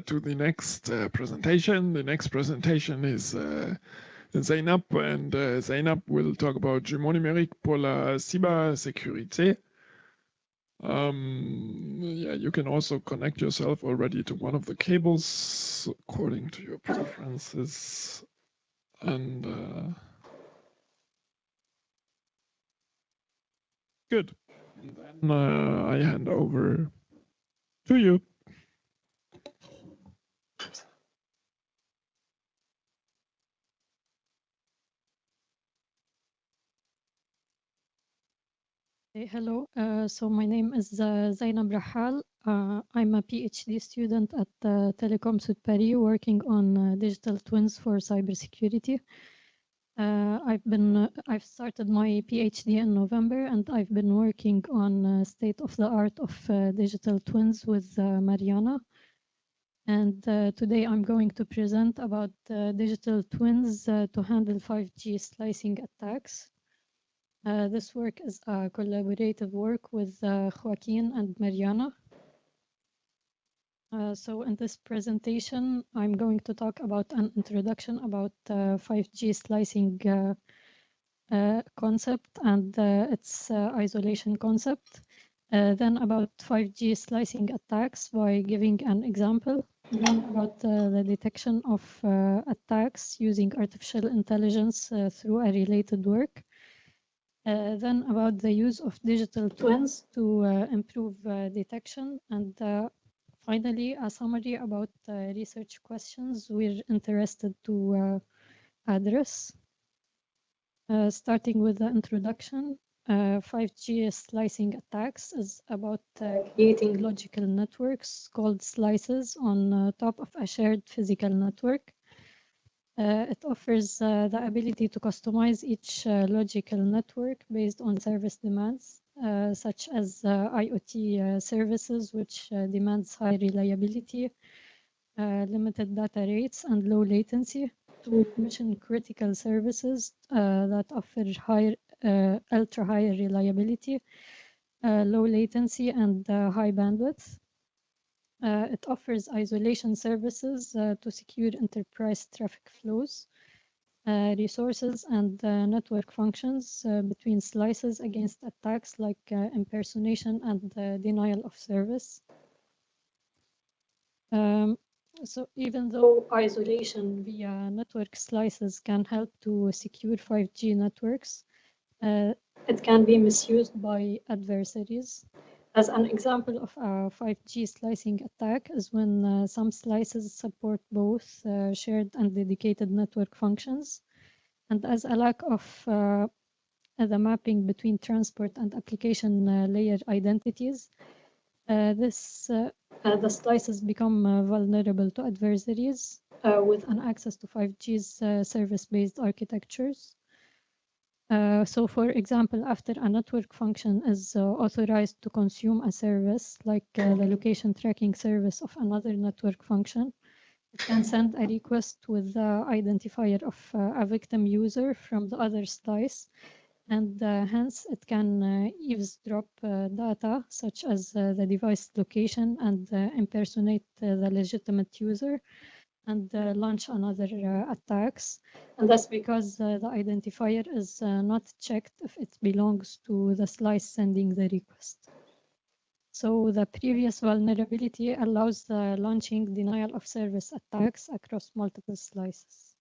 to the next presentation. The next presentation is Zeinab, and Zeinab will talk about jumeaux numériques pour la cybersécurité. Yeah, you can also connect yourself already to one of the cables according to your preferences. And good. And then I hand over to you. Hello, so my name is Zeinab Rahal. I'm a PhD student at Telecom Sud Paris working on digital twins for cybersecurity. I've started my PhD in November, and I've been working on state of the art of digital twins with Mariana. And today I'm going to present about digital twins to handle 5G slicing attacks. This work is a collaborative work with Joaquin and Mariana. So in this presentation, I'm going to talk about an introduction about 5G slicing concept and its isolation concept. Then about 5G slicing attacks by giving an example. Then about the detection of attacks using artificial intelligence through a related work. Then about the use of digital twins to improve detection, and finally a summary about research questions we're interested to address. Starting with the introduction, 5G slicing attacks is about creating logical networks called slices on top of a shared physical network. It offers the ability to customize each logical network based on service demands, such as IoT services, which demands high reliability, limited data rates, and low latency, to mission-critical services that offer ultra-high reliability, low latency, and high bandwidth. It offers isolation services to secure enterprise traffic flows, resources, and network functions between slices against attacks like impersonation and denial of service. So even though isolation via network slices can help to secure 5G networks, it can be misused by adversaries. As an example of a 5G slicing attack is when some slices support both shared and dedicated network functions. And as a lack of the mapping between transport and application layer identities, the slices become vulnerable to adversaries with an access to 5G's service-based architectures. So, for example, after a network function is authorized to consume a service, like the location tracking service of another network function, it can send a request with the identifier of a victim user from the other slice, and hence it can eavesdrop data such as the device location and impersonate the legitimate user and launch another attacks. And that's because the identifier is not checked if it belongs to the slice sending the request. So the previous vulnerability allows the launching denial of service attacks across multiple slices.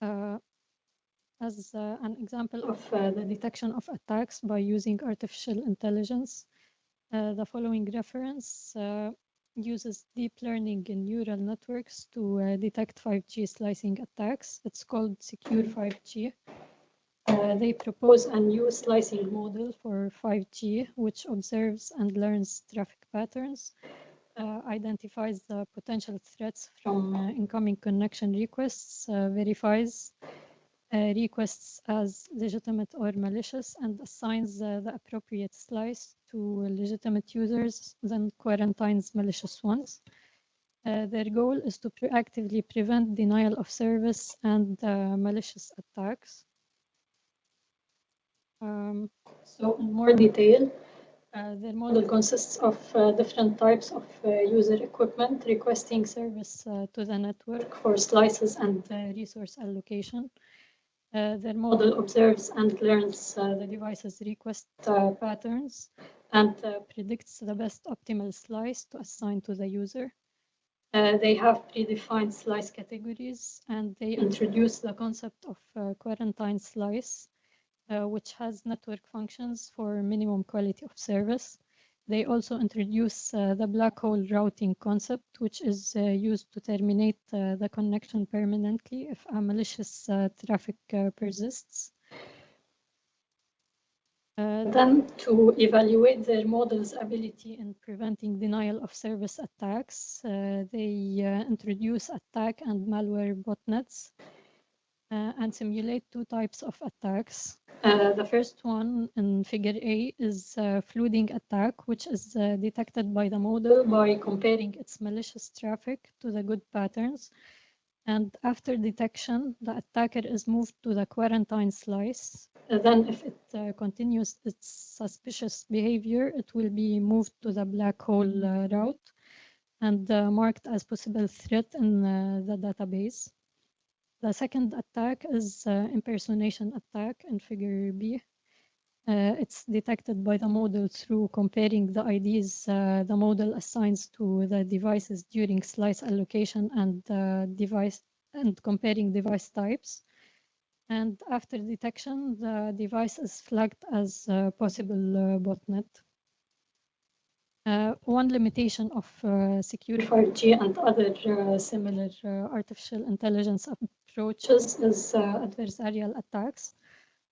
As an example of the detection of attacks by using artificial intelligence, the following reference uses deep learning in neural networks to detect 5G slicing attacks. It's called Secure 5G. They propose a new slicing model for 5G, which observes and learns traffic patterns, identifies the potential threats from incoming connection requests, verifies requests as legitimate or malicious, and assigns the appropriate slice to legitimate users, then quarantines malicious ones. Their goal is to proactively prevent denial of service and malicious attacks. So in more detail, Their model consists of different types of user equipment requesting service to the network for slices and resource allocation. Their model observes and learns the device's request patterns and predicts the best optimal slice to assign to the user. They have predefined slice categories, and they introduce the concept of quarantine slice, which has network functions for minimum quality of service. They also introduce the black hole routing concept, which is used to terminate the connection permanently if a malicious traffic persists. Then, to evaluate their model's ability in preventing denial of service attacks, they introduce attack and malware botnets and simulate two types of attacks. The first one in figure A is flooding attack, which is detected by the model by comparing its malicious traffic to the good patterns. And after detection, the attacker is moved to the quarantine slice. Then if it continues its suspicious behavior, it will be moved to the black hole route and marked as possible threat in the database. The second attack is impersonation attack in figure B. It's detected by the model through comparing the IDs the model assigns to the devices during slice allocation and comparing device types. And after detection, the device is flagged as a possible botnet. One limitation of secure 5G and other similar artificial intelligence approaches is adversarial attacks,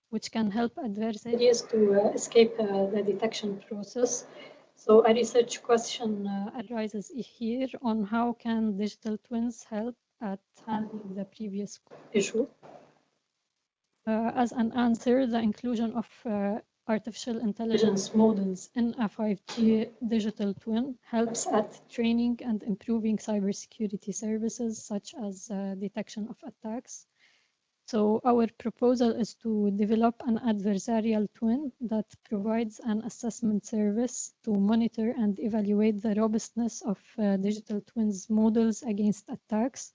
which can help adversaries to escape the detection process. So a research question arises here on how can digital twins help at handling the previous issue. As an answer, the inclusion of artificial intelligence models in a 5G digital twin helps at training and improving cybersecurity services such as detection of attacks. So our proposal is to develop an adversarial twin that provides an assessment service to monitor and evaluate the robustness of digital twins models against attacks.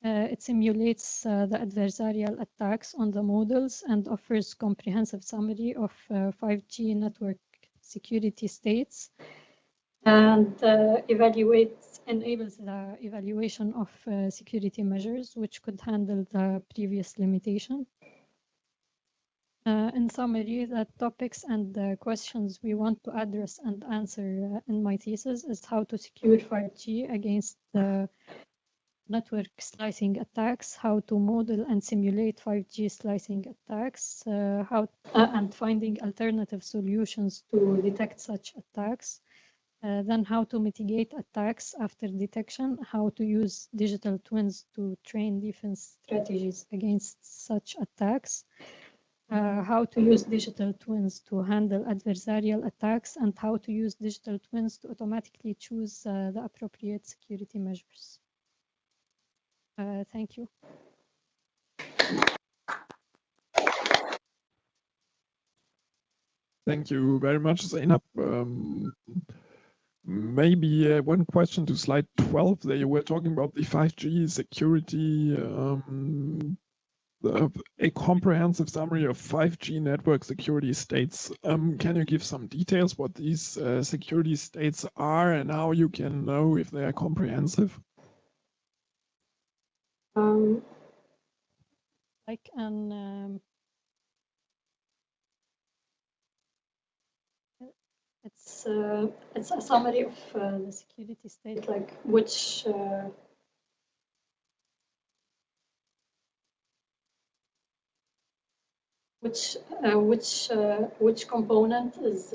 It simulates the adversarial attacks on the models and offers comprehensive summary of 5G network security states and enables the evaluation of security measures which could handle the previous limitation. In summary, the topics and the questions we want to address and answer in my thesis is how to secure 5G against the network slicing attacks, how to model and simulate 5G slicing attacks, and finding alternative solutions to detect such attacks, then how to mitigate attacks after detection, how to use digital twins to train defense strategies against such attacks, how to use digital twins to handle adversarial attacks, and how to use digital twins to automatically choose the appropriate security measures. Thank you. Thank you very much, Zeinab. Maybe one question to slide 12. There you were talking about the 5G security, a comprehensive summary of 5G network security states. Can you give some details what these security states are and how you can know if they are comprehensive? Like an it's a summary of the security state, like which component is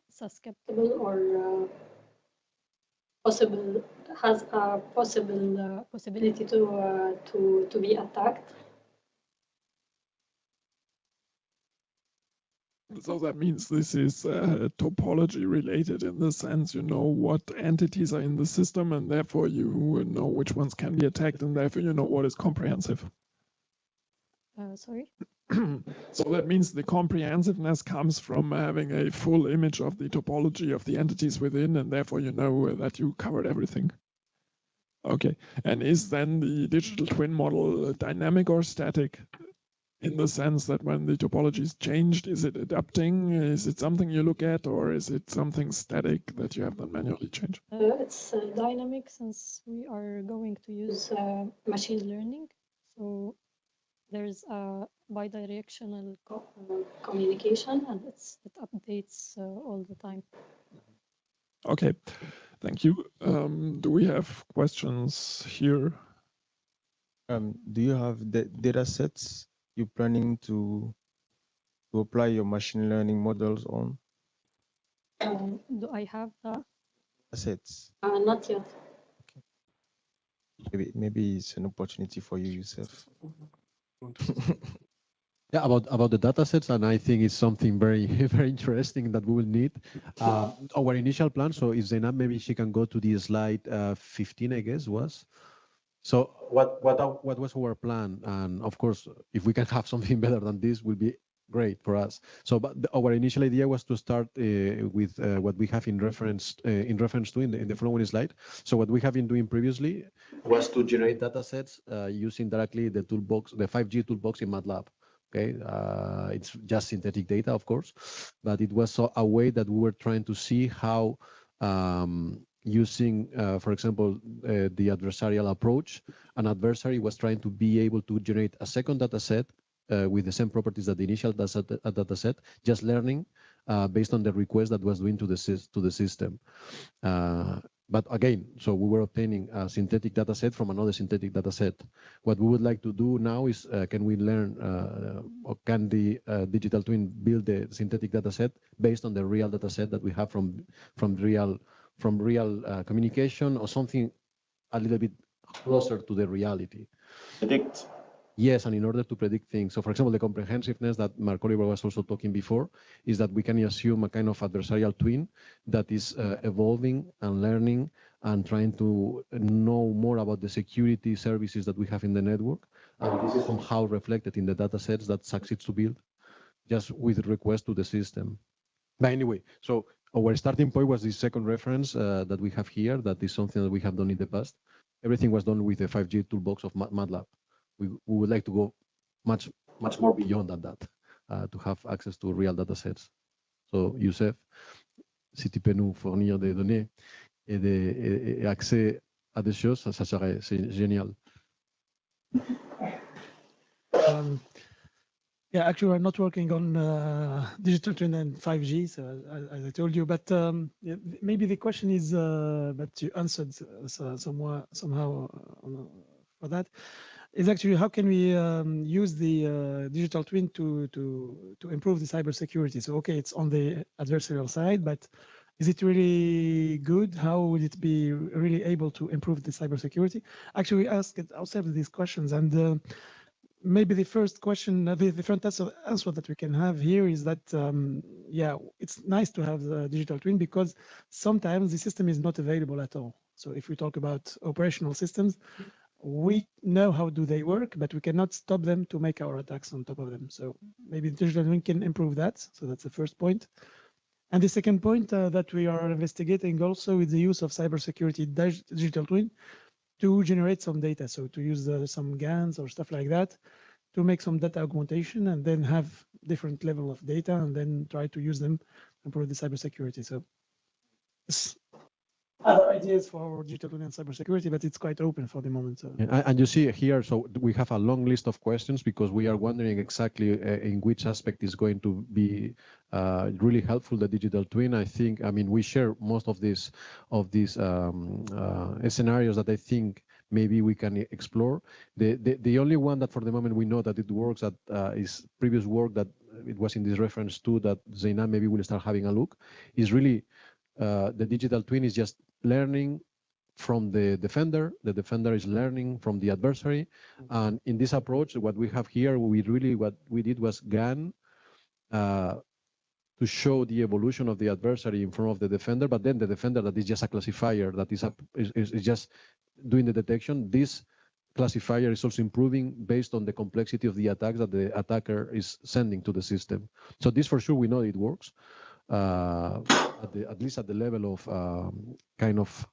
susceptible or has a possibility to be attacked. So that means this is topology related in the sense you know what entities are in the system and therefore you know which ones can be attacked and therefore you know what is comprehensive. Sorry? So that means the comprehensiveness comes from having a full image of the topology of the entities within, and therefore you know that you covered everything. Okay, and is then the digital twin model dynamic or static? In the sense that when the topology is changed, is it adapting? Is it something you look at, or is it something static that you have then manually change? It's dynamic, since we are going to use machine learning. So there's a bidirectional communication, and it updates all the time. Okay, thank you. Do we have questions here? Do you have the data sets you're planning to apply your machine learning models on? Do I have the Assets? not yet. Maybe it's an opportunity for you, Youssef. Yeah, about the data sets, and I think it's something very very interesting that we will need. Our initial plan. So if Zeinab, maybe she can go to the slide 15, I guess was. So what was our plan? And of course, if we can have something better than this, will be great for us. So, but our initial idea was to start with what we have in reference to in the following slide. So what we have been doing previously was to generate data sets using directly the toolbox, the 5G toolbox in MATLAB. Okay, it's just synthetic data, of course, but it was a way that we were trying to see how using, for example, the adversarial approach, an adversary was trying to be able to generate a second data set with the same properties that the initial data set, just learning based on the request that was doing to the system. But again, so we were obtaining a synthetic data set from another synthetic data set. What we would like to do now is, can we learn, or can the digital twin build the synthetic data set based on the real data set that we have from real communication, or something a little bit closer to the reality? Predict. Yes, and in order to predict things. So for example, the comprehensiveness that Mark Oliver was also talking before is that we can assume a kind of adversarial twin that is evolving and learning and trying to know more about the security services that we have in the network. And this is somehow reflected in the data sets that succeeds to build just with request to the system. But anyway, so our starting point was the second reference that we have here. That is something that we have done in the past. Everything was done with the 5G toolbox of MATLAB. We would like to go much more beyond than that to have access to real data sets. So, Youssef, si tu peux nous fournir des données et accès à des choses, ça serait génial. Yeah, actually, we're not working on digital twin and 5G, so as I told you. But yeah, maybe the question is, but you answered somehow for that. Is actually how can we use the digital twin to improve the cybersecurity? So okay, it's on the adversarial side, but is it really good? How would it be really able to improve the cybersecurity? Actually, we asked ourselves these questions, and maybe the first question, the different answer that we can have here is that yeah, it's nice to have the digital twin because sometimes the system is not available at all. So if we talk about operational systems, we know how do they work, but we cannot stop them to make our attacks on top of them. So maybe digital twin can improve that. So that's the first point. And the second point that we are investigating also is the use of cybersecurity digital twin to generate some data. So to use some GANs or stuff like that to make some data augmentation and then have different level of data and then try to use them to improve the cybersecurity. So other ideas for digital twin and cybersecurity, but it's quite open for the moment. So. And you see here, so we have a long list of questions because we are wondering exactly in which aspect is going to be really helpful, the digital twin. I think, I mean, we share most of these scenarios that I think maybe we can explore. The only one that for the moment we know that it works, that is previous work that it was in this reference to that Zeinab maybe will start having a look, is really the digital twin is just learning from the defender. The defender is learning from the adversary. And in this approach, what we have here, what we did was GAN to show the evolution of the adversary in front of the defender, but then the defender that is just a classifier, that is just doing the detection. This classifier is also improving based on the complexity of the attacks that the attacker is sending to the system. So this for sure we know it works, at least at the level of kind of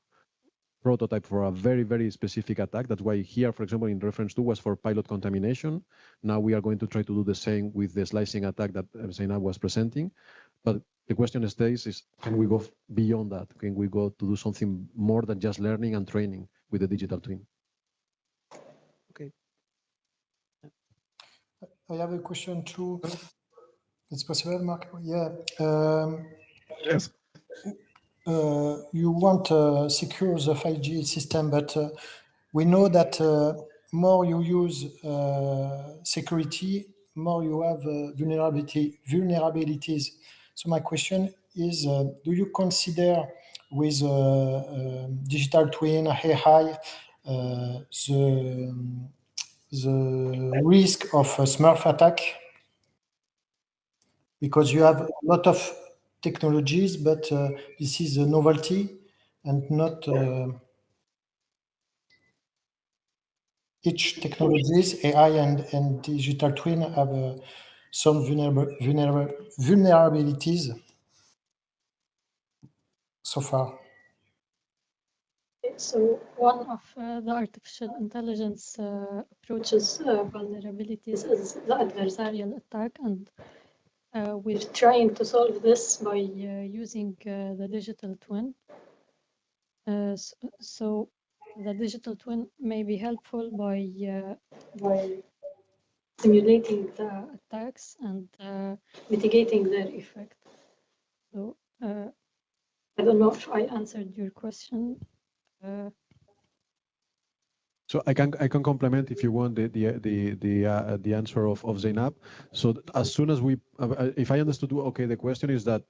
prototype for a very, very specific attack. That's why here, for example, in reference to was for pilot contamination. Now we are going to try to do the same with the slicing attack that Zeinab was presenting. But the question stays is, can we go beyond that? Can we go to do something more than just learning and training with the digital twin? Okay. I have a question too. It's possible, Mark? Yeah. Yes. You want to secure the 5G system, but we know that more you use security, more you have vulnerabilities. So my question is, do you consider with digital twin, AI, the risk of a Smurf attack? Because you have a lot of technologies, but this is a novelty and not each technologies, AI and digital twin have some vulnerabilities so far. So one of the artificial intelligence approaches vulnerabilities is the adversarial attack, and we're trying to solve this by using the digital twin. So the digital twin may be helpful by simulating the attacks and mitigating their effect. So I don't know if I answered your question. So I can complement if you want the answer of Zeinab. So as soon as we, if I understood, okay, the question is that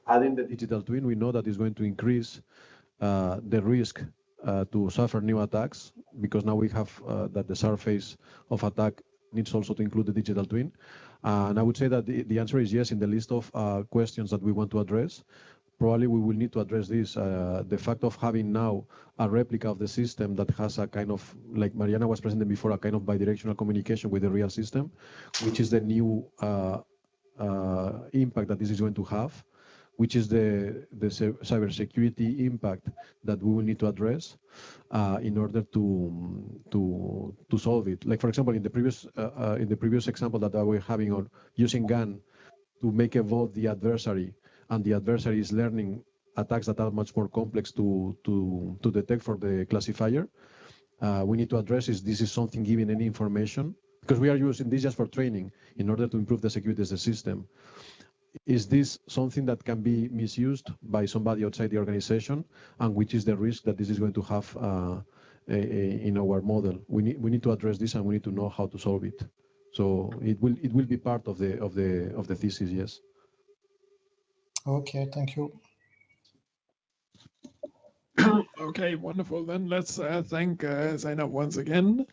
adding the digital twin, we know that is going to increase the risk to suffer new attacks, because now we have that the surface of attack needs also to include the digital twin. And I would say that the answer is yes in the list of questions that we want to address. Probably we will need to address this, the fact of having now a replica of the system that has a kind of, like Mariana was presenting before, a kind of bidirectional communication with the real system, which is the new impact that this is going to have, which is the cybersecurity impact that we will need to address in order to solve it. Like for example, in the previous example that I was having on using GAN to make evolve the adversary, and the adversary is learning attacks that are much more complex to detect for the classifier. We need to address is this is something giving any information, because we are using this just for training in order to improve the security of the system. Is this something that can be misused by somebody outside the organization, and which is the risk that this is going to have in our model? We need to address this, and we need to know how to solve it. So it will be part of the thesis, yes. Okay, thank you. Okay, wonderful. Then let's thank Zeinab once again.